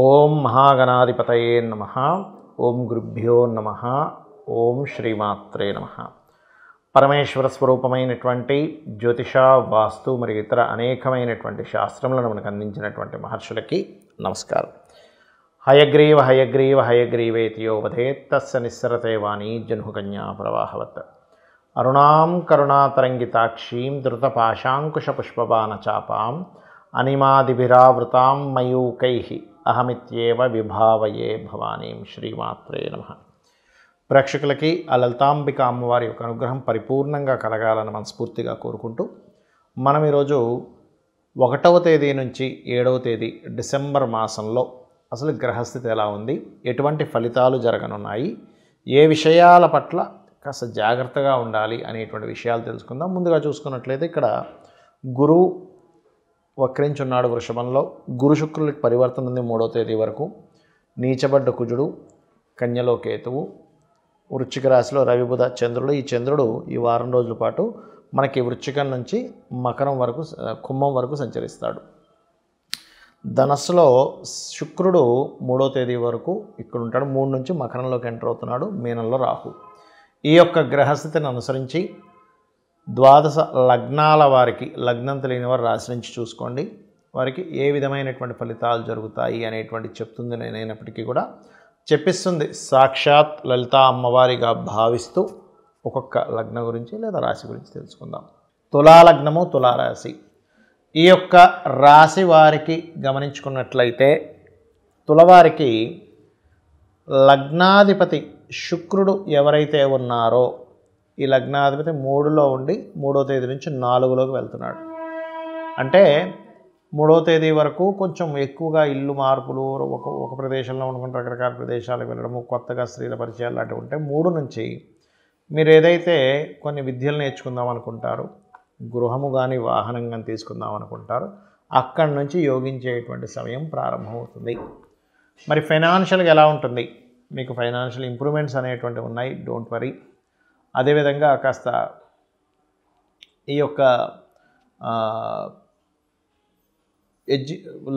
ఓం మహాగణాధిపతయే నమః. ఓం గురుభ్యో నమః. ఓం శ్రీమాత్రే నమః. పరమేశ్వర స్వరూపమైనటువంటి జ్యోతిష, వాస్తు మరియు ఇతర అనేకమైనటువంటి శాస్త్రములను మనకు అందించినటువంటి మహర్షులకి నమస్కారం. హయగ్రీవ హయగ్రీవ హయగ్రీవేతియో వధేత్ తస్య నిస్సరతే వాణీ జహ్నుకన్యా ప్రవాహవత్. అరుణాం కరుణాతరంగితాక్షీం ధృతపాశాంకుశపుష్పబాణచాపాం అనిమాదిభిరావృతాం మయూకైః అహమిత్యేవ విభావయే భవానీం. శ్రీమాత్రే నమః. ప్రేక్షకులకి ఆ లలితాంబిక అమ్మవారి యొక్క అనుగ్రహం పరిపూర్ణంగా కలగాలని మనస్ఫూర్తిగా కోరుకుంటూ మనం ఈరోజు 1వ తేదీ నుంచి 7వ తేదీ డిసెంబర్ మాసంలో అసలు గ్రహస్థితి ఎలా ఉంది, ఎటువంటి ఫలితాలు జరగనున్నాయి, ఏ విషయాల పట్ల కాస్త జాగ్రత్తగా ఉండాలి అనేటువంటి విషయాలు తెలుసుకుందాం. ముందుగా చూసుకున్నట్లయితే ఇక్కడ గురువు వక్రించున్నాడు వృషభంలో. గురు శుక్రులకి పరివర్తన ఉంది 3వ తేదీ వరకు. నీచబడ్డ కుజుడు, కన్యలో కేతువు, వృశ్చిక రాశిలో రవి బుధ చంద్రుడు. ఈ చంద్రుడు ఈ వారం రోజుల పాటు మనకి వృశ్చికం నుంచి మకరం వరకు, కుంభం వరకు సంచరిస్తాడు. ధనస్సులో శుక్రుడు 3వ తేదీ వరకు ఇక్కడ ఉంటాడు. 3 నుంచి మకరంలోకి ఎంటర్ అవుతున్నాడు. మీనంలో రాహు. ఈ యొక్క గ్రహస్థితిని అనుసరించి ద్వాదశ లగ్నాల వారికి, లగ్నం తెలియని వారు రాశి నుంచి చూసుకోండి, వారికి ఏ విధమైనటువంటి ఫలితాలు జరుగుతాయి అనేటువంటి చెప్తుంది. నేనైనప్పటికీ కూడా చెప్పిస్తుంది సాక్షాత్ లలితా అమ్మవారిగా భావిస్తూ ఒక్కొక్క లగ్నం గురించి లేదా రాశి గురించి తెలుసుకుందాం. తులాలగ్నము, తులారాశి. ఈ యొక్క రాశి వారికి గమనించుకున్నట్లయితే తులవారికి లగ్నాధిపతి శుక్రుడు ఎవరైతే ఉన్నారో ఈ లగ్నాధిపతి 3లో ఉండి 3వ తేదీ నుంచి 4లోకి వెళ్తున్నాడు. అంటే 3వ తేదీ వరకు కొంచెం ఎక్కువగా ఇల్లు మార్పులు, ఒక ప్రదేశంలో అనుకుంటే రకరకాల ప్రదేశాలకు వెళ్ళడము, కొత్తగా స్త్రీల పరిచయాలు లాంటివి ఉంటాయి. 3 నుంచి మీరు ఏదైతే కొన్ని విద్యలు నేర్చుకుందాం అనుకుంటారో, గృహము కానీ వాహనం కానీ తీసుకుందాం అనుకుంటారో, అక్కడి నుంచి యోగించేటువంటి సమయం ప్రారంభమవుతుంది. మరి ఫైనాన్షియల్గా ఎలా ఉంటుంది? మీకు ఫైనాన్షియల్ ఇంప్రూవ్మెంట్స్ అనేటువంటివి ఉన్నాయి, డోంట్ వరీ. అదేవిధంగా కాస్త ఈ యొక్క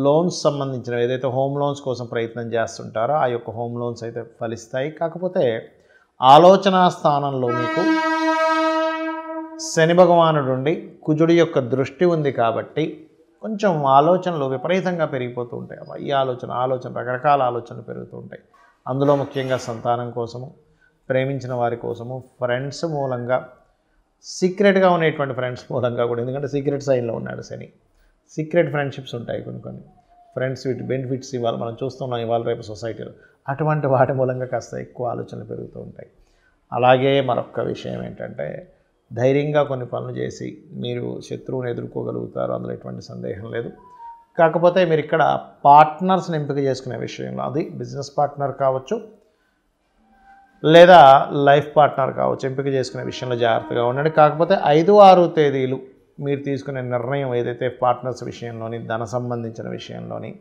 లోన్స్ సంబంధించిన ఏదైతే హోమ్ లోన్స్ కోసం ప్రయత్నం చేస్తుంటారో ఆ యొక్క హోమ్ లోన్స్ అయితే ఫలిస్తాయి. కాకపోతే ఆలోచనా స్థానంలో మీకు శని భగవానుడు ఉండి కుజుడి యొక్క దృష్టి ఉంది కాబట్టి కొంచెం ఆలోచనలు విపరీతంగా పెరిగిపోతూ ఉంటాయి. ఈ ఆలోచన రకరకాల ఆలోచనలు పెరుగుతూ ఉంటాయి. అందులో ముఖ్యంగా సంతానం కోసము, ప్రేమించిన వారి కోసము, ఫ్రెండ్స్ మూలంగా, సీక్రెట్గా ఉండేటువంటి ఫ్రెండ్స్ మూలంగా కూడా, ఎందుకంటే సీక్రెట్ సైన్లో ఉన్నాడు శని. సీక్రెట్ ఫ్రెండ్షిప్స్ ఉంటాయి కొన్ని ఫ్రెండ్స్ వీటి బెనిఫిట్స్ ఇవాళ మనం చూస్తున్నాం ఇవాళ రేపు సొసైటీలో. అటువంటి వాటి మూలంగా కాస్త ఎక్కువ ఆలోచనలు పెరుగుతూ ఉంటాయి. అలాగే మరొక విషయం ఏంటంటే ధైర్యంగా కొన్ని పనులు చేసి మీరు శత్రువుని ఎదుర్కోగలుగుతారు, అందులో ఎటువంటి సందేహం లేదు. కాకపోతే మీరు ఇక్కడ పార్ట్నర్స్ని ఎంపిక చేసుకునే విషయంలో, అది బిజినెస్ పార్ట్నర్ కావచ్చు లేదా లైఫ్ పార్ట్నర్ కావచ్చు, ఎంపిక చేసుకునే విషయంలో జాగ్రత్తగా ఉండండి. కాకపోతే 5, 6 తేదీలు మీరు తీసుకునే నిర్ణయం ఏదైతే పార్ట్నర్స్ విషయంలోని, ధన సంబంధించిన విషయంలోని,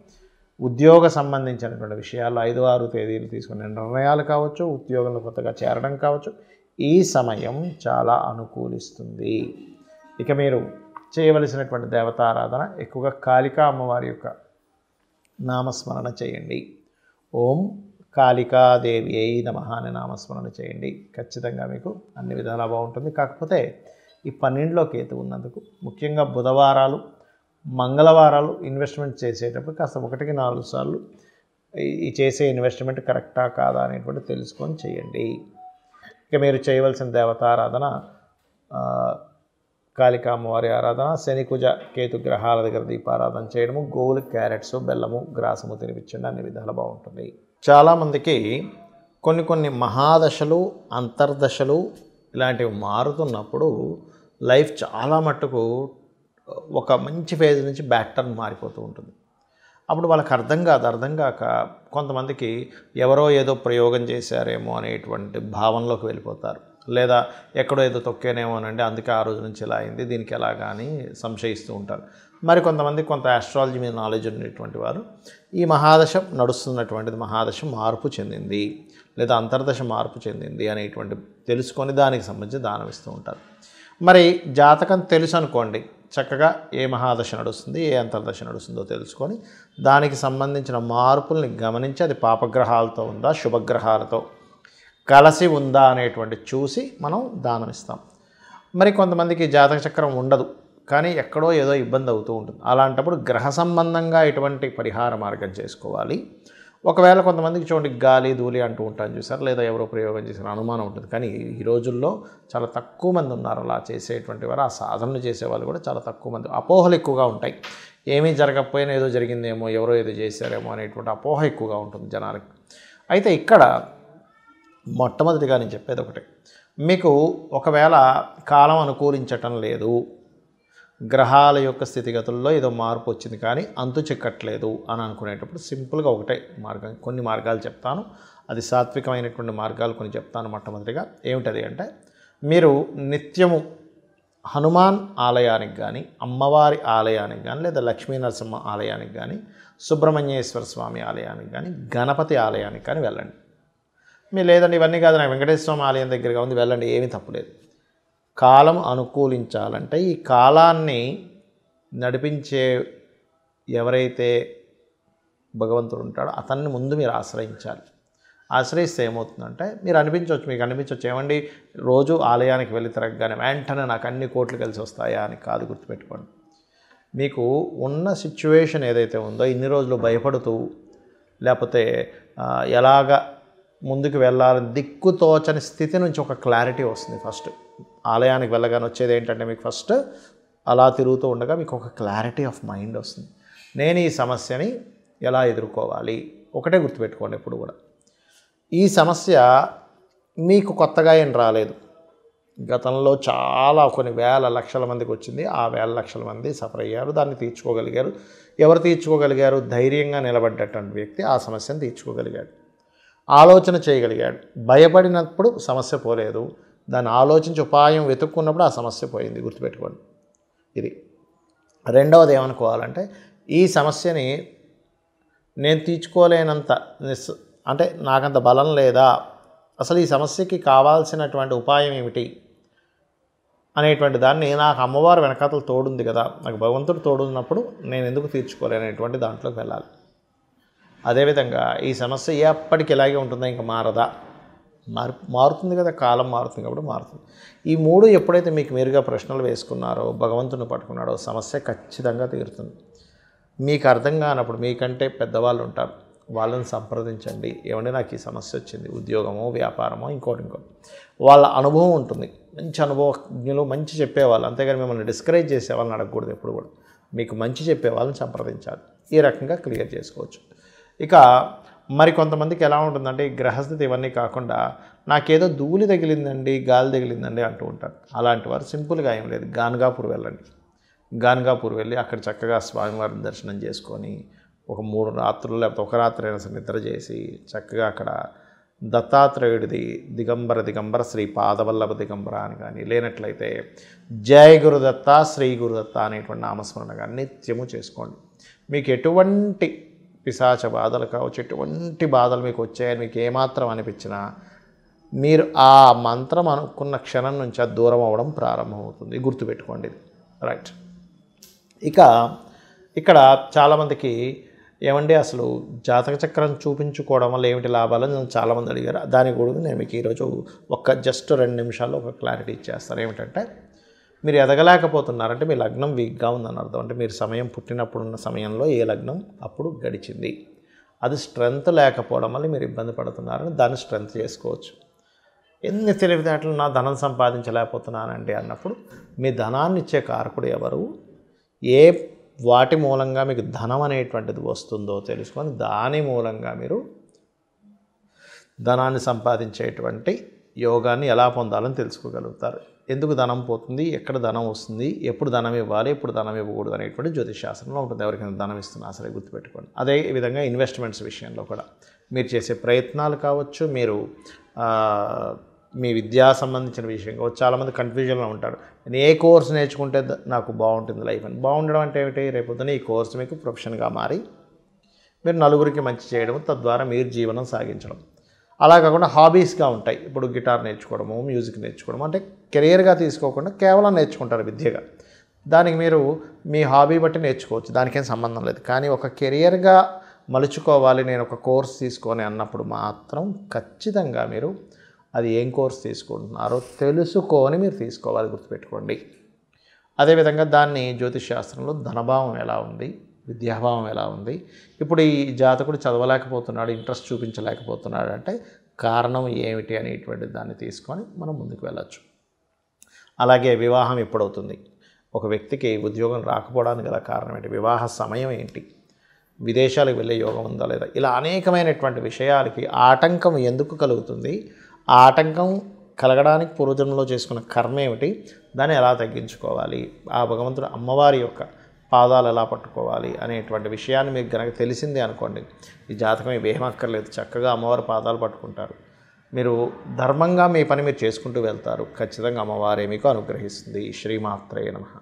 ఉద్యోగ సంబంధించినటువంటి విషయాల్లో 5, 6 తేదీలు తీసుకునే నిర్ణయాలు కావచ్చు, ఉద్యోగంలో కొత్తగా చేరడం కావచ్చు, ఈ సమయం చాలా అనుకూలిస్తుంది. ఇక మీరు చేయవలసినటువంటి దేవతారాధన ఎక్కువగా కాళికా అమ్మవారి యొక్క నామస్మరణ చేయండి. ఓం కాళికాదేవి అయి నమః అనే నామస్మరణ చేయండి. ఖచ్చితంగా మీకు అన్ని విధాలా బాగుంటుంది. కాకపోతే ఈ 12లో కేతు ఉన్నందుకు ముఖ్యంగా బుధవారాలు, మంగళవారాలు ఇన్వెస్ట్మెంట్ చేసేటప్పుడు కాస్త 1కి 4 సార్లు ఈ చేసే ఇన్వెస్ట్మెంట్ కరెక్టా కాదా అనేటువంటి తెలుసుకొని చేయండి. ఇక మీరు చేయవలసిన దేవతారాధన కాళికా అమ్మవారి ఆరాధన, శని కుజ కేతు గ్రహాల దగ్గర దీపారాధన చేయడము, గోవులు క్యారెట్స్, బెల్లము, గ్రాసము తినిపించండి. అన్ని విధాలు బాగుంటుంది. చాలామందికి కొన్ని మహాదశలు, అంతర్దశలు ఇలాంటివి మారుతున్నప్పుడు లైఫ్ చాలా మట్టుకు ఒక మంచి ఫేజ్ నుంచి బ్యాక్ టర్న్ మారిపోతూ ఉంటుంది. అప్పుడు వాళ్ళకి అర్థం కాక కొంతమందికి ఎవరో ఏదో ప్రయోగం చేశారేమో అనేటువంటి భావనలోకి వెళ్ళిపోతారు. లేదా ఎక్కడో ఏదో తొక్కేనేమోనండి, అందుకే ఆ రోజు నుంచి ఇలా అయింది, దీనికి ఎలాగా అని సంశయిస్తూ ఉంటారు. మరి కొంతమంది కొంత ఆస్ట్రాలజీ మీద నాలెడ్జ్ ఉండేటువంటి వారు ఈ మహాదశ నడుస్తున్నటువంటిది మహాదశ మార్పు చెందింది లేదా అంతర్దశ మార్పు చెందింది అనేటువంటి తెలుసుకొని దానికి సంబంధించి దానం ఇస్తూ ఉంటారు. మరి జాతకం తెలుసు అనుకోండి, చక్కగా ఏ మహాదశ నడుస్తుంది, ఏ అంతర్దశ నడుస్తుందో తెలుసుకొని దానికి సంబంధించిన మార్పుల్ని గమనించి అది పాపగ్రహాలతో ఉందా శుభగ్రహాలతో కలిసి ఉందా అనేటువంటి చూసి మనం దానం ఇస్తాం. మరి కొంతమందికి జాతక చక్రం ఉండదు, కానీ ఎక్కడో ఏదో ఇబ్బంది అవుతూ ఉంటుంది. అలాంటప్పుడు గ్రహ సంబంధంగా ఎటువంటి పరిహార మార్గం చేసుకోవాలి. ఒకవేళ కొంతమందికి చూడండి గాలి ధూళి అంటూ ఉంటాను చూసారు, లేదా ఎవరో ప్రయోగం చేసిన అనుమానం ఉంటుంది. కానీ ఈ రోజుల్లో చాలా తక్కువ మంది ఉన్నారు అలా చేసేటువంటి వారు. ఆ సాధనలు చేసేవాళ్ళు కూడా చాలా తక్కువ మంది. అపోహలు ఎక్కువగా ఉంటాయి. ఏమీ జరగకపోయినా ఏదో జరిగిందేమో, ఎవరో ఏదో చేశారేమో అనేటువంటి అపోహ ఎక్కువగా ఉంటుంది జనాలకి. అయితే ఇక్కడ మొట్టమొదటిగా నేను చెప్పేది ఒకటి, మీకు ఒకవేళ కాలం అనుకూలించటం లేదు, గ్రహాల యొక్క స్థితిగతుల్లో ఏదో మార్పు వచ్చింది కానీ అంతు చిక్కట్లేదు అని అనుకునేటప్పుడు సింపుల్గా ఒకటే మార్గం, కొన్ని మార్గాలు చెప్తాను. అది సాత్వికమైనటువంటి మార్గాలు కొన్ని చెప్తాను. మొట్టమొదటిగా ఏమిటది అంటే, మీరు నిత్యము హనుమాన్ ఆలయానికి కానీ, అమ్మవారి ఆలయానికి కానీ, లేదా లక్ష్మీ నరసింహ ఆలయానికి కానీ, సుబ్రహ్మణ్యేశ్వర స్వామి ఆలయానికి కానీ, గణపతి ఆలయానికి కానీ వెళ్ళండి. మీరు లేదండి ఇవన్నీ కాదు నాకు వెంకటేశ్వర స్వామి ఆలయం దగ్గరగా ఉంది వెళ్ళండి, ఏమీ తప్పులేదు. కాలం అనుకూలించాలంటే ఈ కాలాన్ని నడిపించే ఎవరైతే భగవంతుడు ఉంటాడో అతన్ని ముందు మీరు ఆశ్రయించాలి. ఆశ్రయిస్తే ఏమవుతుందంటే మీకు అనిపించవచ్చు ఏమండి రోజు ఆలయానికి వెళ్ళి తిరగగానే వెంటనే నాకు అన్ని కోట్లు కలిసి వస్తాయా అని కాదు, గుర్తుపెట్టుకోండి. మీకు ఉన్న సిచ్యువేషన్ ఏదైతే ఉందో ఇన్ని రోజులు భయపడుతూ లేకపోతే ఎలాగ ముందుకు వెళ్ళాలని దిక్కుతోచని స్థితి నుంచి ఒక క్లారిటీ వస్తుంది. ఫస్ట్ ఆలయానికి వెళ్ళగానే వచ్చేది ఏంటంటే మీకు ఫస్ట్ అలా తిరుగుతూ ఉండగా మీకు ఒక క్లారిటీ ఆఫ్ మైండ్ వస్తుంది. నేను ఈ సమస్యని ఎలా ఎదుర్కోవాలి, ఒకటే గుర్తుపెట్టుకోండి ఎప్పుడు కూడా. ఈ సమస్య మీకు కొత్తగా ఏం రాలేదు, గతంలో చాలా కొన్ని వేల లక్షల మందికి వచ్చింది. ఆ వేల లక్షల మంది సఫర్ అయ్యారు, దాన్ని తీర్చుకోగలిగారు. ఎవరు తీర్చుకోగలిగారు? ధైర్యంగా నిలబడ్డటువంటి వ్యక్తి ఆ సమస్యను తీర్చుకోగలిగాడు, ఆలోచన చేయగలిగాడు. భయపడినప్పుడు సమస్య పోలేదు, దాన్ని ఆలోచించి ఉపాయం వెతుక్కున్నప్పుడు ఆ సమస్య పోయింది. గుర్తుపెట్టుకోండి ఇది. రెండవది ఏమనుకోవాలంటే ఈ సమస్యని నేను తీర్చుకోలేనంత అంటే నాకంత బలం లేదా, అసలు ఈ సమస్యకి కావాల్సినటువంటి ఉపాయం ఏమిటి అనేటువంటి దాన్ని నాకు అమ్మవారు వెనకాతలు తోడుంది కదా, నాకు భగవంతుడు తోడున్నప్పుడు నేను ఎందుకు తీర్చుకోలేనటువంటి దాంట్లోకి వెళ్ళాలి. అదేవిధంగా ఈ సమస్య ఎప్పటికి ఇలాగే ఉంటుందా, ఇంకా మారదా? మారుతుంది కదా, కాలం మారుతుంది కాబట్టి మారుతుంది. ఈ మూడు ఎప్పుడైతే మీకు మీరుగా ప్రశ్నలు వేసుకున్నారో, భగవంతుని పట్టుకున్నాడో సమస్య ఖచ్చితంగా తీరుతుంది. మీకు అర్థం కానప్పుడు మీకంటే పెద్దవాళ్ళు ఉంటారు, వాళ్ళని సంప్రదించండి. ఏమంటే నాకు ఈ సమస్య వచ్చింది, ఉద్యోగమో వ్యాపారమో ఇంకోటి వాళ్ళ అనుభవం ఉంటుంది, మంచి అనుభవజ్ఞులు, మంచి చెప్పేవాళ్ళు. అంతేగాని మిమ్మల్ని డిస్కరేజ్ చేసే వాళ్ళని అడగకూడదు ఎప్పుడు కూడా. మీకు మంచి చెప్పే వాళ్ళని సంప్రదించాలి. ఈ రకంగా క్లియర్ చేసుకోవచ్చు. ఇక మరి కొంతమందికి ఎలా ఉంటుందంటే ఈ గ్రహస్థితి ఇవన్నీ కాకుండా నాకేదో ధూళి తగిలిందండి, గాలి తగిలిందండి అంటూ ఉంటారు. అలాంటి వారు సింపుల్గా ఏం లేదు, గాన్గాపూర్ వెళ్ళండి. గాన్గాపూర్ వెళ్ళి అక్కడ చక్కగా స్వామివారిని దర్శనం చేసుకొని ఒక 3 రాత్రులు లేకపోతే ఒక రాత్రి అయినా సరే నిద్ర చేసి చక్కగా అక్కడ దత్తాత్రేయుడిది దిగంబర శ్రీ పాదవల్లభ దిగంబర అని కానీ, లేనట్లయితే జయ గురుదత్త శ్రీ గురుదత్త అనేటువంటి నామస్మరణ కానీ నిత్యము చేసుకోండి. మీకు ఎటువంటి పిశాచ బాధలు కావచ్చు, ఎటువంటి బాధలు మీకు వచ్చాయని మీకు ఏమాత్రం అనిపించినా మీరు ఆ మంత్రం అనుకున్న క్షణం నుంచి అది దూరం అవ్వడం ప్రారంభమవుతుంది. గుర్తుపెట్టుకోండి ఇది. రైట్. ఇక ఇక్కడ చాలామందికి ఏమండి అసలు జాతక చక్రం చూపించుకోవడం వల్ల ఏమిటి లాభాలని నన్ను చాలామంది అడిగారు. దాని గురించి నేను మీకు ఈరోజు జస్ట్ 2 నిమిషాల్లో ఒక క్లారిటీ ఇచ్చేస్తాను. ఏమిటంటే మీరు ఎదగలేకపోతున్నారంటే మీ లగ్నం వీక్గా ఉందని అర్థం. అంటే మీరు సమయం పుట్టినప్పుడున్న సమయంలో ఏ లగ్నం అప్పుడు గడిచింది, అది స్ట్రెంగ్త్ లేకపోవడం వల్ల మీరు ఇబ్బంది పడుతున్నారని దాన్ని స్ట్రెంగ్త్ చేసుకోవచ్చు. ఎన్ని తెలివితేటలు నా ధనం సంపాదించలేకపోతున్నానండి అన్నప్పుడు మీ ధనాన్ని ఇచ్చే కారకుడు ఎవరు, ఏ వాటి మూలంగా మీకు ధనం అనేటువంటిది వస్తుందో తెలుసుకొని దాని మూలంగా మీరు ధనాన్ని సంపాదించేటువంటి యోగాన్ని ఎలా పొందాలని తెలుసుకోగలుగుతారు. ఎందుకు ధనం పోతుంది, ఎక్కడ ధనం వస్తుంది, ఎప్పుడు ధనం ఇవ్వాలి, ఎప్పుడు ధనం ఇవ్వకూడదు అనేటువంటి జ్యోతిషాస్త్రంలో ఉంటుంది. ఎవరికైనా ధనం ఇస్తున్నా సరే గుర్తుపెట్టుకోండి. అదే విధంగా ఇన్వెస్ట్మెంట్స్ విషయంలో కూడా మీరు చేసే ప్రయత్నాలు కావచ్చు, మీరు మీ విద్యా సంబంధించిన విషయం కావచ్చు. చాలామంది కన్ఫ్యూజన్లో ఉంటారు, నేను ఏ కోర్స్ నేర్చుకుంటే నాకు బాగుంటుంది లైఫ్ అని. బాగుండడం అంటే ఏమిటి, రేపొద్దున ఈ కోర్సు మీకు ప్రొఫెషన్గా మారి మీరు నలుగురికి మంచి చేయడం, తద్వారా మీరు జీవనం సాగించడం. అలా కాకుండా హాబీస్గా ఉంటాయి. ఇప్పుడు గిటార్ నేర్చుకోవడము, మ్యూజిక్ నేర్చుకోవడం, అంటే కెరియర్గా తీసుకోకుండా కేవలం నేర్చుకుంటారు విద్యగా. దానికి మీరు మీ హాబీ బట్టి నేర్చుకోవచ్చు, దానికేం సంబంధం లేదు. కానీ ఒక కెరియర్గా మలుచుకోవాలి, నేను ఒక కోర్స్ తీసుకొని అన్నప్పుడు మాత్రం ఖచ్చితంగా మీరు అది ఏం కోర్స్ తీసుకుంటున్నారో తెలుసుకొని మీరు తీసుకోవాలి, గుర్తుపెట్టుకోండి. అదేవిధంగా దాన్ని జ్యోతిష్ శాస్త్రంలో ధనభావం ఎలా ఉంది, విద్యాభావం ఎలా ఉంది, ఇప్పుడు ఈ జాతకుడు చదవలేకపోతున్నాడు, ఇంట్రెస్ట్ చూపించలేకపోతున్నాడు అంటే కారణం ఏమిటి అనేటువంటి దాన్ని తీసుకొని మనం ముందుకు వెళ్ళచ్చు. అలాగే వివాహం ఎప్పుడవుతుంది, ఒక వ్యక్తికి ఉద్యోగం రాకపోవడానికి గల కారణం ఏంటి, వివాహ సమయం ఏంటి, విదేశాలకు వెళ్ళే యోగం ఉందా లేదా, ఇలా అనేకమైనటువంటి విషయాలకి ఆటంకం ఎందుకు కలుగుతుంది, ఆ ఆటంకం కలగడానికి పూర్వజన్మలో చేసుకున్న కర్మ ఏమిటి, దాన్ని ఎలా తగ్గించుకోవాలి, ఆ భగవంతుడు అమ్మవారి యొక్క పాదాలు ఎలా పట్టుకోవాలి అనేటువంటి విషయాన్ని మీకు కనుక తెలిసిందే అనుకోండి, ఈ జాతకం ఇవేమక్కర్లేదు, చక్కగా అమ్మవారి పాదాలు పట్టుకుంటారు, మీరు ధర్మంగా మీ పని మీరు చేసుకుంటూ వెళ్తారు. ఖచ్చితంగా అమ్మవారే మీకు అనుగ్రహిస్తుంది. శ్రీమాత్రే నమః.